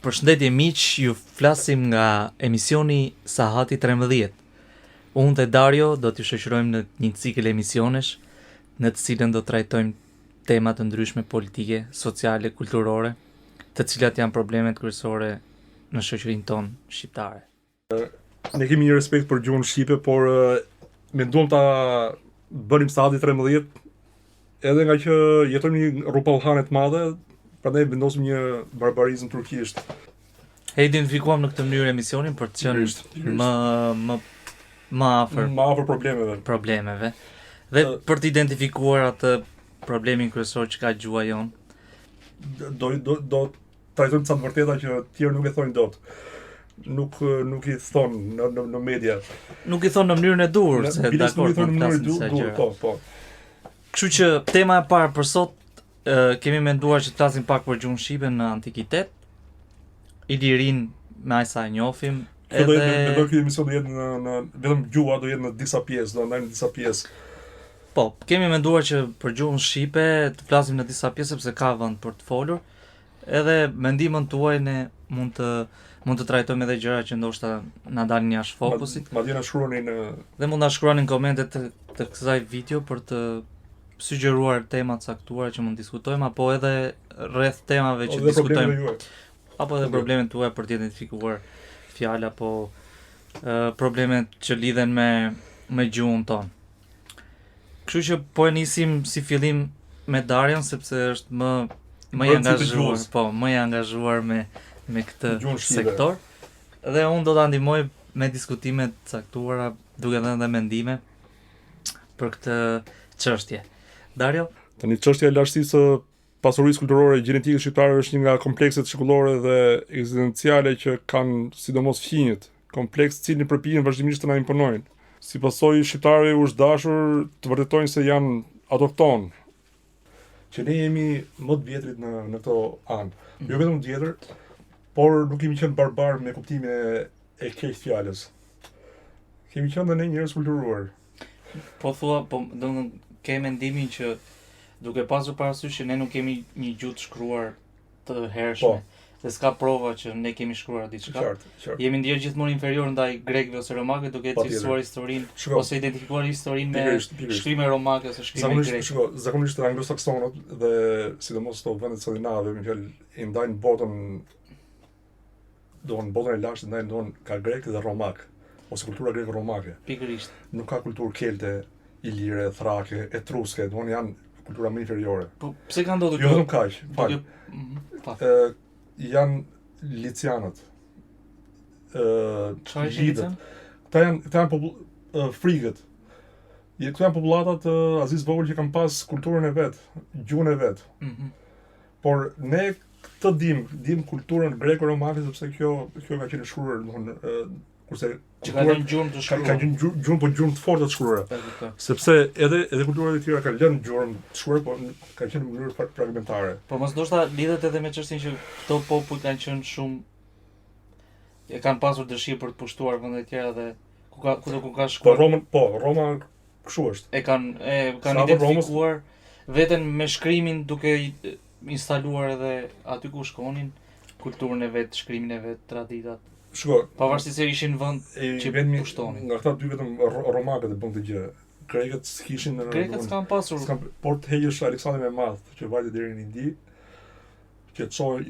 Përshëndetje miq, ju flasim nga emisioni Sahati 13. Unë dhe Dario do t'ju shoqërojmë në një cikël emisionesh në të cilën do trajtojmë tema të ndryshme politike, sociale, kulturore, të cilat janë problemet kryesore në shoqërinë tonë shqiptare. Ne kemi një respekt për gjuhën shqipe, por menduam ta bënim Sahati 13 edhe nga që jetojmë një rrupallhane të madhe, prandaj vendosim një barbarizëm turkisht. E identifikuam në këtë mënyrë emisionin për të qenë më afër problemeve dhe për të identifikuar atë problemin kryesor që ka gjuha jon. Do trajtojmë ca të vërteta që të tjerë nuk e thonë dot. Nuk i thonë në media. Nuk i thonë në mënyrën e duhur, se dakord në mënyrën e duhur, po. Kështu që tema e parë për sot kemi menduar që të flasim pak për gjuhën shqipe në antikitet. Ilirin me aq sa e njohim. Ky emision do jetë në vetëm gjuha, do jetë në disa pjesë, do ndajmë në disa pjesë. Po, kemi menduar që për gjuhën shqipe të flasim në disa pjesë sepse ka vend për të folur. Edhe mendimin tuaj ne mund të trajtojmë edhe gjëra që ndoshta na dalin jashtë fokusit. Madje na shkruani dhe mund na shkruani në komentet të kësaj video për të sugjeruar tema të caktuara që mund të diskutojmë, apo edhe rreth temave që diskutojmë, apo edhe problemet tuaja për të identifikuar fjalë apo problemet që lidhen me gjuhën tonë. Kështu që po e nisim si fillim me Darian, sepse është më i angazhuar me këtë sektor. Dhe unë do ta ndihmoj me diskutime të caktuara, duke dhënë edhe mendime për këtë çështje. Dario? Tani çështja e lartësisë së pasurisë kulturore gjenetike shqiptare është një nga komplekset shkollore dhe ekzistenciale që kanë sidomos fqinjët, kompleks i cili përpiqen vazhdimisht të na imponojnë. Si pasojë, shqiptarëve u është dashur të vërtetojnë se janë autokton, që ne jemi më të vjetrit në këto anë. Jo vetëm të vjetër, por nuk kemi qenë barbar me kuptimin e keq fjalës. Kemi qenë dhe ne njerëz kulturuar. Po thua, domethënë ke mendimin që duke pasur parasysh që ne nuk kemi një gjuhë të shkruar të hershme, dhe s'ka prova që ne kemi shkruar diçka. Qartë. Jemi ndier gjithmonë inferior ndaj grekëve ose romakëve, duke cilësuar historinë ose identifikuar historinë me shkrime romake ose shkrime greke. Zakonisht anglosaksonët dhe sidomos këto vendet skandinave, më fjalë, i ndajnë botën e lashtë, ndajnë ka grek dhe romak, ose kultura greko-romake. Pikërisht. Nuk ka kulturë kelte, ilire, thrake, etruske, janë kultura më inferiore. Po pse ka ndodhur kjo? Jo vetëm kaq. Janë licianët. Lidët. Këta janë frigët. Këto janë popullatat aziz vogël që kanë pas kulturën e vet, gjuhën e vet. Por ne këtë dim kulturën greko-romake sepse kjo ka qenë shkruar, kurse që ka qenë gjuhën të shkruar. Ka qenë gjuhën të fortë të shkruara. Sepse edhe kulturat e tjera kanë lënë gjuhën të shkruar, por kanë qenë në mënyrë fragmentare. Po mos ndoshta lidhet edhe me çështjen që këto popull kanë qenë shumë kanë pasur dëshirë për të pushtuar vende të tjera dhe ku ka shkuar. Roma kështu është. E kanë identifikuar veten me shkrimin, duke instaluar edhe aty ku shkonin kulturën e vet, shkrimin e vet, traditat. Pavarësisht se ishin vend që pushtonin. Nga këta dy vetëm romakët e bën këtë gjë. Grekët s'kishin Grekët s'kan pasur. Por të heqësh Aleksandrin e Madh, që vajte deri në Indi, që çoi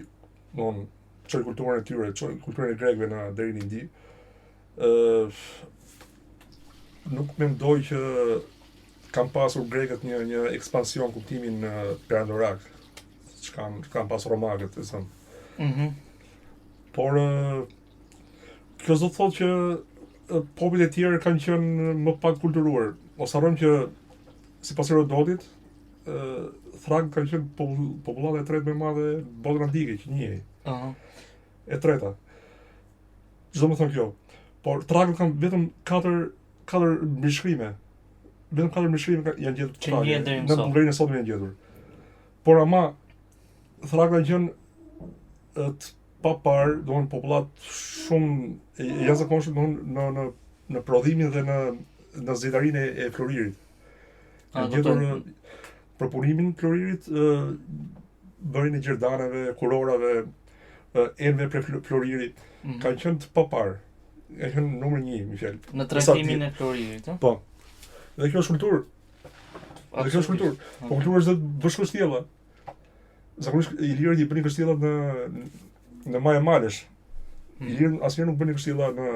kulturën e tyre, çoi kulturën e grekëve deri në Indi. Nuk mendoj që kanë pasur grekët një ekspansion kuptimin perandorak, që kanë pasur romakët, e thënë. Por kjo do të thotë që popujt e tjerë kanë qenë më pak kulturuar. Mos harrojmë që sipas Herodotit, Thrakët kanë qenë popullata e tretë më e madhe në botën antike që njihej. E treta. Çdo më thon kjo. Por Thrakët kanë vetëm 4 mbishkrime. Vetëm 4 mbishkrime janë gjetur që njihen deri në Bullgarinë e sotme janë gjetur. Por ama Thrakët kanë qenë papar, popullat shumë jashtëzakonshëm në prodhimin dhe në zjedharinë e Floririt. Gjetur për punimin e Floririt, bërin e gjerdaneve, kurorave, Enve Floriri, kanë qenë të papar. Kanë qenë numër 1, më fjalë. Në trajtimin e Floririt, ëh? Po. Dhe kjo është kulturë. Dhe kjo është kulturë. Po kultura është të bësh kështjella. Zakonisht ilirët i bënin kështjellat në Maja Malesh. Ilirët asnjëherë nuk bënin kështjella në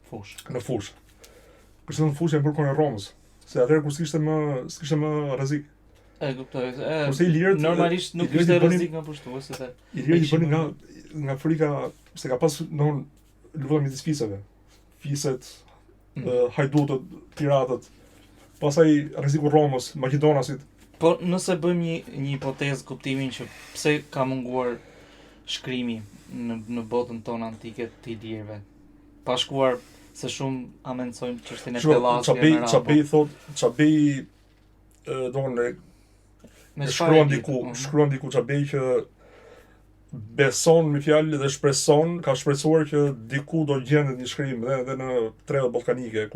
fush. Kështjellat në fush janë bërë kohën e Romës. Se atëherë kur s'kishte më rrezik. E kuptoj. Kurse ilirët normalisht nuk ishte rrezik nga pushtuesi se ilirët i bënin nga frika se ka pas luftën midis fisëve. Fiset, hajdutët, piratët. Pastaj rreziku Romës, Maqedonasit. Po nëse bëjmë një hipotezë kuptimin që pse ka munguar shkrimi në botën tonë antike të ilirëve. Pa shkuar se shumë amencojnë çështjen e Pellasit e Arapo. Çabej donë shkruan diku Çabej që beson me fjalë dhe shpreson, ka shpresuar që diku do gjendet një shkrim dhe në Trevat Ballkanike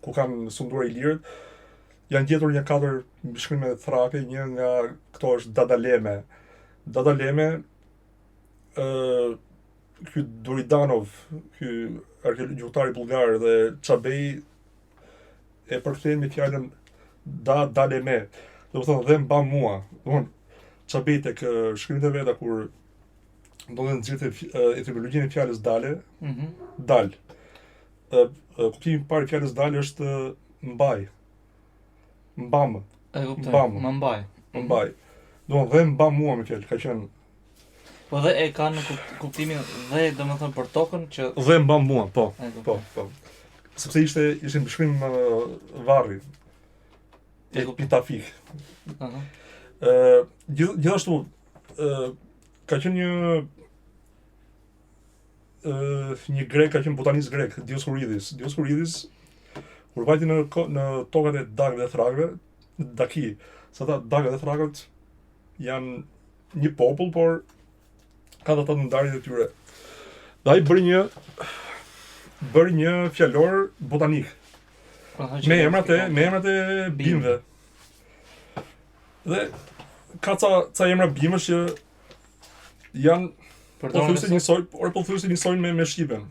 ku kanë sunduar ilirët. Janë gjetur një 4 shkrime thrake, një nga këto është Dadaleme. Dadaleme, ky Duridanov, ky gjuhëtari bullgar dhe Çabej e përkthejnë me fjalën Daleme. Do të thonë dhe mba mua. Do të Çabej tek shkrimet e veta kur do të nxjerrte etimologjinë e fjalës dale, dal. Kuptimi i parë i fjalës dal është mbaj. Mbam. E kuptoj. Mbaj. Mbaj. Do dhe mba mua me fjalë, ka qenë. Po dhe e ka në kuptimin dhe domethënë për tokën që dhe mba mua, po. Sepse ishte mbëshkrim varri. Epitafik. Gjithashtu ka qenë një grek, ka qenë botanist grek, Dioskuridis. Dioskuridis kur vajti në tokat e dagëve dhe thrakëve, Daki, sa ata dagët dhe thrakët janë një popull, por ka ata ndarjet e tyre. Dhe ai bëri një fjalor botanik. Me emrat e bimëve. Dhe ka ca emra bimësh që janë pothuajse njësojnë me shqipen.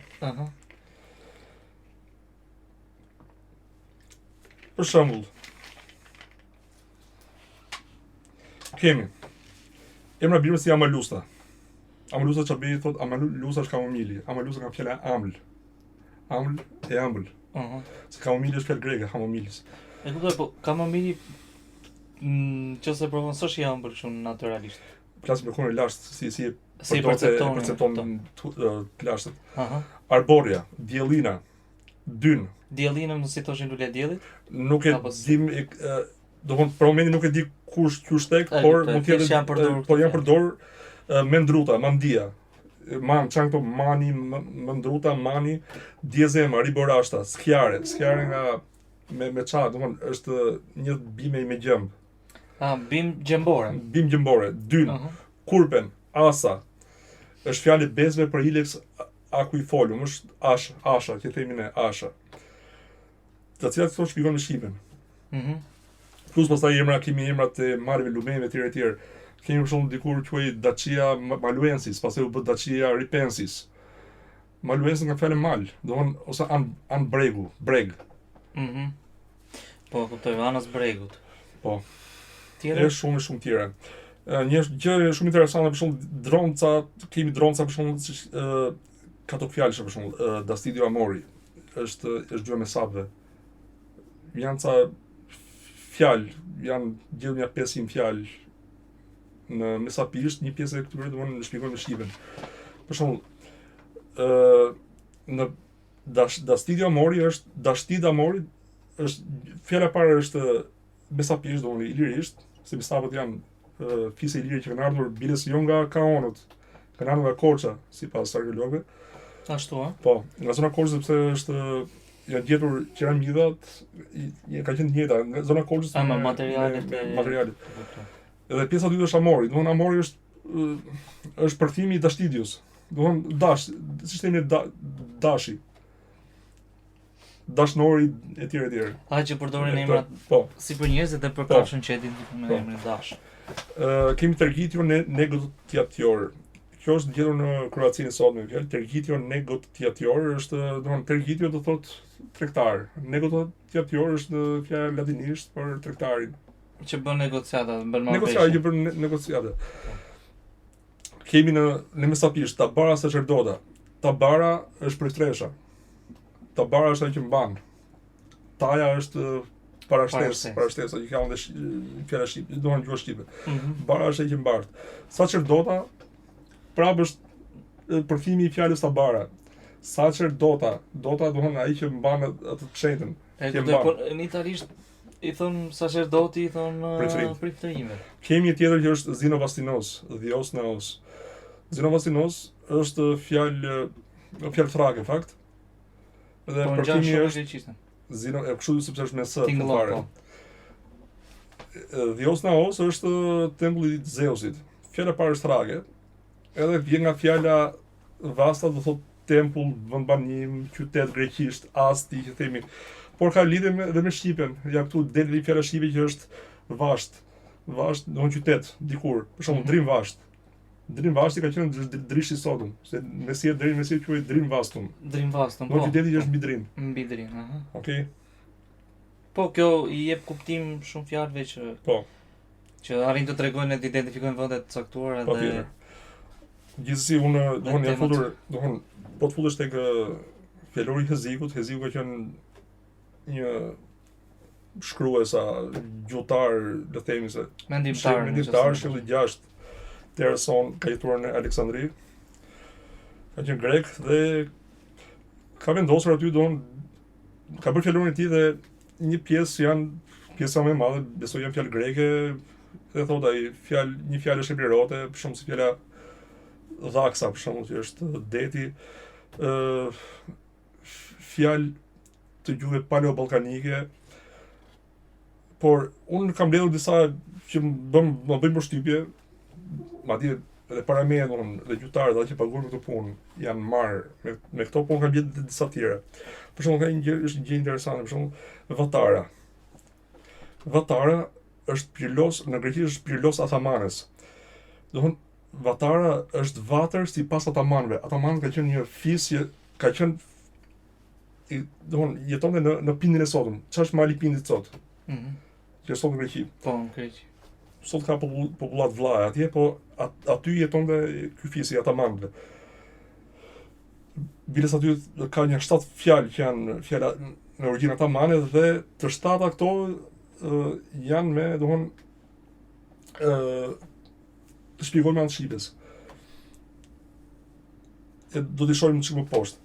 Për shembull, kemi emra bimësh si Amalusta. Amalusta Çabej thot Amalusta është kamomili. Amalusta nga fjala aml. Aml e ëmbël. Se kamomili është fjalë greke, hamomilis. E kuptoj, po kamomili nëse provonsosh i ëmbël shumë natyralisht. Flasim për kohën e lashtë, si percepton të lashtet. Arboria, diellina, dyn. Diellinën mos i thoshin lule diellit? Nuk e dim, do të thonë për momentin nuk e di kush tek, por mund të janë përdorur mendruta, mandia. Çan këto mani, mendruta, mani, diezema, riborashta, skjare nga me ça, do të thonë është një bime me gjemb. Bim gjembore. Bim gjembore, dyn, kurpen, asa. Është fjalë bezve për ilex aquifolium, është asha, që themi ne asha. Të cilat këto shpjegojnë me shqipen. Plus pastaj kemi emrat e maleve lumeve etj. Kemi për shembull dikur quhej Dacia maluensis, pastaj u bë Dacia ripensis. Maluensis nga fjala mal, do të thonë ose an bregu, breg. Po kuptoj, anas bregut. Po. Tjera shumë tjera. Një gjë shumë interesante për shembull dronca, kemi dronca për shembull katokfjalësh për shembull Dastidio Amori. Është gjuhë me sapëve. Janë ca fjalë, janë gjetur 500 fjalë në mesapisht, një pjesë e këtyre do të shpjegojmë në shqipen. Për shembull, në Dastidio Amori është fjala e parë është mesapisht, do të thonë ilirisht, se mesapët janë fisë iliri që kanë ardhur biles jo nga Kaonët, kanë ardhur nga Korça, sipas arkeologëve. Ashtu, Po, nga zona Korçës sepse është janë gjetur qeramidhat, ka qenë njëta, nga zona Korçës me materialet. Edhe pjesa e dytë është Amori, do të thonë Amori është përthimi i Dashtidius. Do të thonë dash, siç themi dashi. Dashnori etj. Që përdorin emrat si për njerëzit dhe për kafshën që e din me emrin dash. Kemi Tergitio negociator. kjo është gjetur në Kroacinë e sotme. Fjalë tergitio negociator është, domethënë tergitio do thotë tregtar. Negociator është fjalë latinisht për tregtarin. Që bën negociata, bën Negociata, që bën negociata. Kemi në mesapisht tabara sacerdota. Tabara është për tresha. Tabara është ajo që mban. Taja është parashtesë, që ka edhe fjala shqipe, domethënë gjuhë shqipe. Bara është ajo që mbart. Sacerdota prapë është përkthimi i fjalës tabara. Sacerdota, dota domethënë ai që mban atë të shenjtën. Po në italisht i thon sacerdoti, i thon prifëtërinjve. Kemi një tjetër që është xinovastinos, diosnaos. Xinovastinos është fjalë frake fakt. Dhe përkthimi është Zino, kështu sepse është me s fare. Diosnaos është tempulli i Zeusit. Fjala parë është frake. Edhe vjen nga fjala vasta, do thotë tempull, vendbanim, qytet greqisht, asti që themi. Por ka lidhje edhe me shqipen. Ja këtu del fjala shqipe që është vasht. Vasht do në qytet dikur. Për shembull Drim Vasht. Drim Vashti ka qenë drishi sotëm, se mesia deri mesia quhet Drim Vastum. Drim Vastum, po. Do qyteti që është mbi Drim. Mbi Drim, aha. Okej. Po kjo i jep kuptim shumë fjalëve që që arrin të tregojnë dhe të identifikojnë vende të caktuara dhe gjithsesi unë doon ja futur, doon po të futesh tek fjalori Hezikut. Heziku ka qenë një shkrues, gjuhëtar, le të themi se mendimtar shkelli 6 Terson, ka jetuar në Aleksandri. Ka qenë grek dhe ka vendosur aty ka bërë fjalorin e tij dhe një pjesa më e madhe, besoj janë fjalë greke, dhe thot ai një fjalë shqiperote, për shembull si fjala dhaksa, për shembull, që është deti, fjalë të gjuhëve paleo-ballkanike. Por unë kam mbledhur disa që më bëjnë përshtypje, madje edhe para meje dhe gjyqtarët ata që paguajnë këtë punë janë marrë me këto, po kam gjetur disa tjera. Për shembull, ka një gjë interesante, për shembull Vatara. Vatara është pirlos, në greqisht është pirlos Athamanes. Domthonë Vatara është vatër sipas atamanëve. Atamanët ka qenë një fisje, ka qenë domthonë jetonte në Pindin e sotëm. Çfarë është mali Pindit sot? Që sot në Greqi. Po, në Greqi. Sot ka popullat vllaj atje, po aty jetonte ky fisi atamanëve. Biles aty ka një 7 fjalë që janë fjala në origjinë atamane dhe të 7 këto janë me, domthonë të shpjegojmë me anë shqipes. Do t'i shohim çik më poshtë.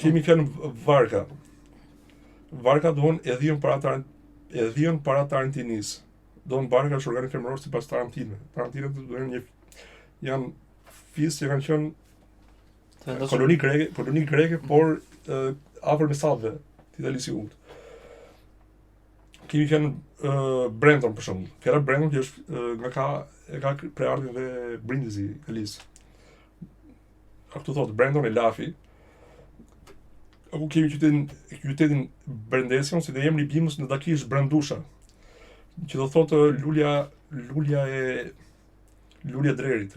Kemi fjalën varka. Varka doon e dhion para Tarantinis. Doon varka është organi femëror sipas Tarantinëve. Tarantinët janë fisë që kanë qenë koloni greke, por afër mesatëve të Italisë së Jugut. Kemi fjalën Brenton për shembull. Fjala Brenton që është ka preardhjen dhe Brindisi i Italisë. Këtu thotë Brenton e lafi. Aku kemi qytetin Brendesion, si dhe emri i bimës në daki është Brandusha, që do thotë lulja e drerit.